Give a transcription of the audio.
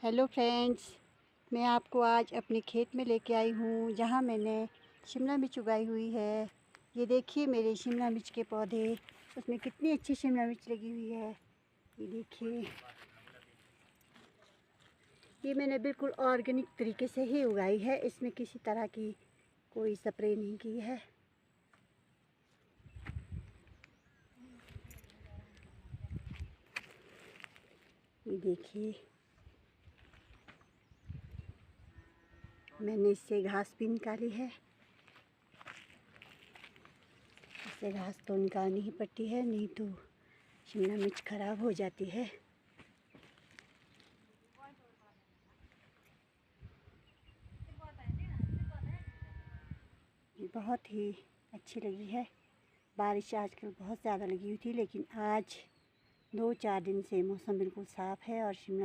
Hello friends, मैं आपको आज अपने खेत में लेके आई हूँ जहाँ मैंने शिमला मिर्च उगाई हुई है। ये देखिए मेरे शिमला मिर्च के पौधे, उसमें कितनी अच्छी शिमला मिर्च लगी हुई है। ये देखिए, ये मैंने बिल्कुल ऑर्गेनिक तरीके से ही उगाई है, इसमें किसी तरह की कोई स्प्रे नहीं की है। ये देखिए, मैंने इससे घास भी निकाली है। इससे घास तो निकालनी ही पड़ती है, नहीं तो शिमला मिर्च खराब हो जाती है। बहुत ही अच्छी लगी है। बारिश आजकल बहुत ज़्यादा लगी हुई थी, लेकिन आज 2-4 दिन से मौसम बिल्कुल साफ़ है और शिमला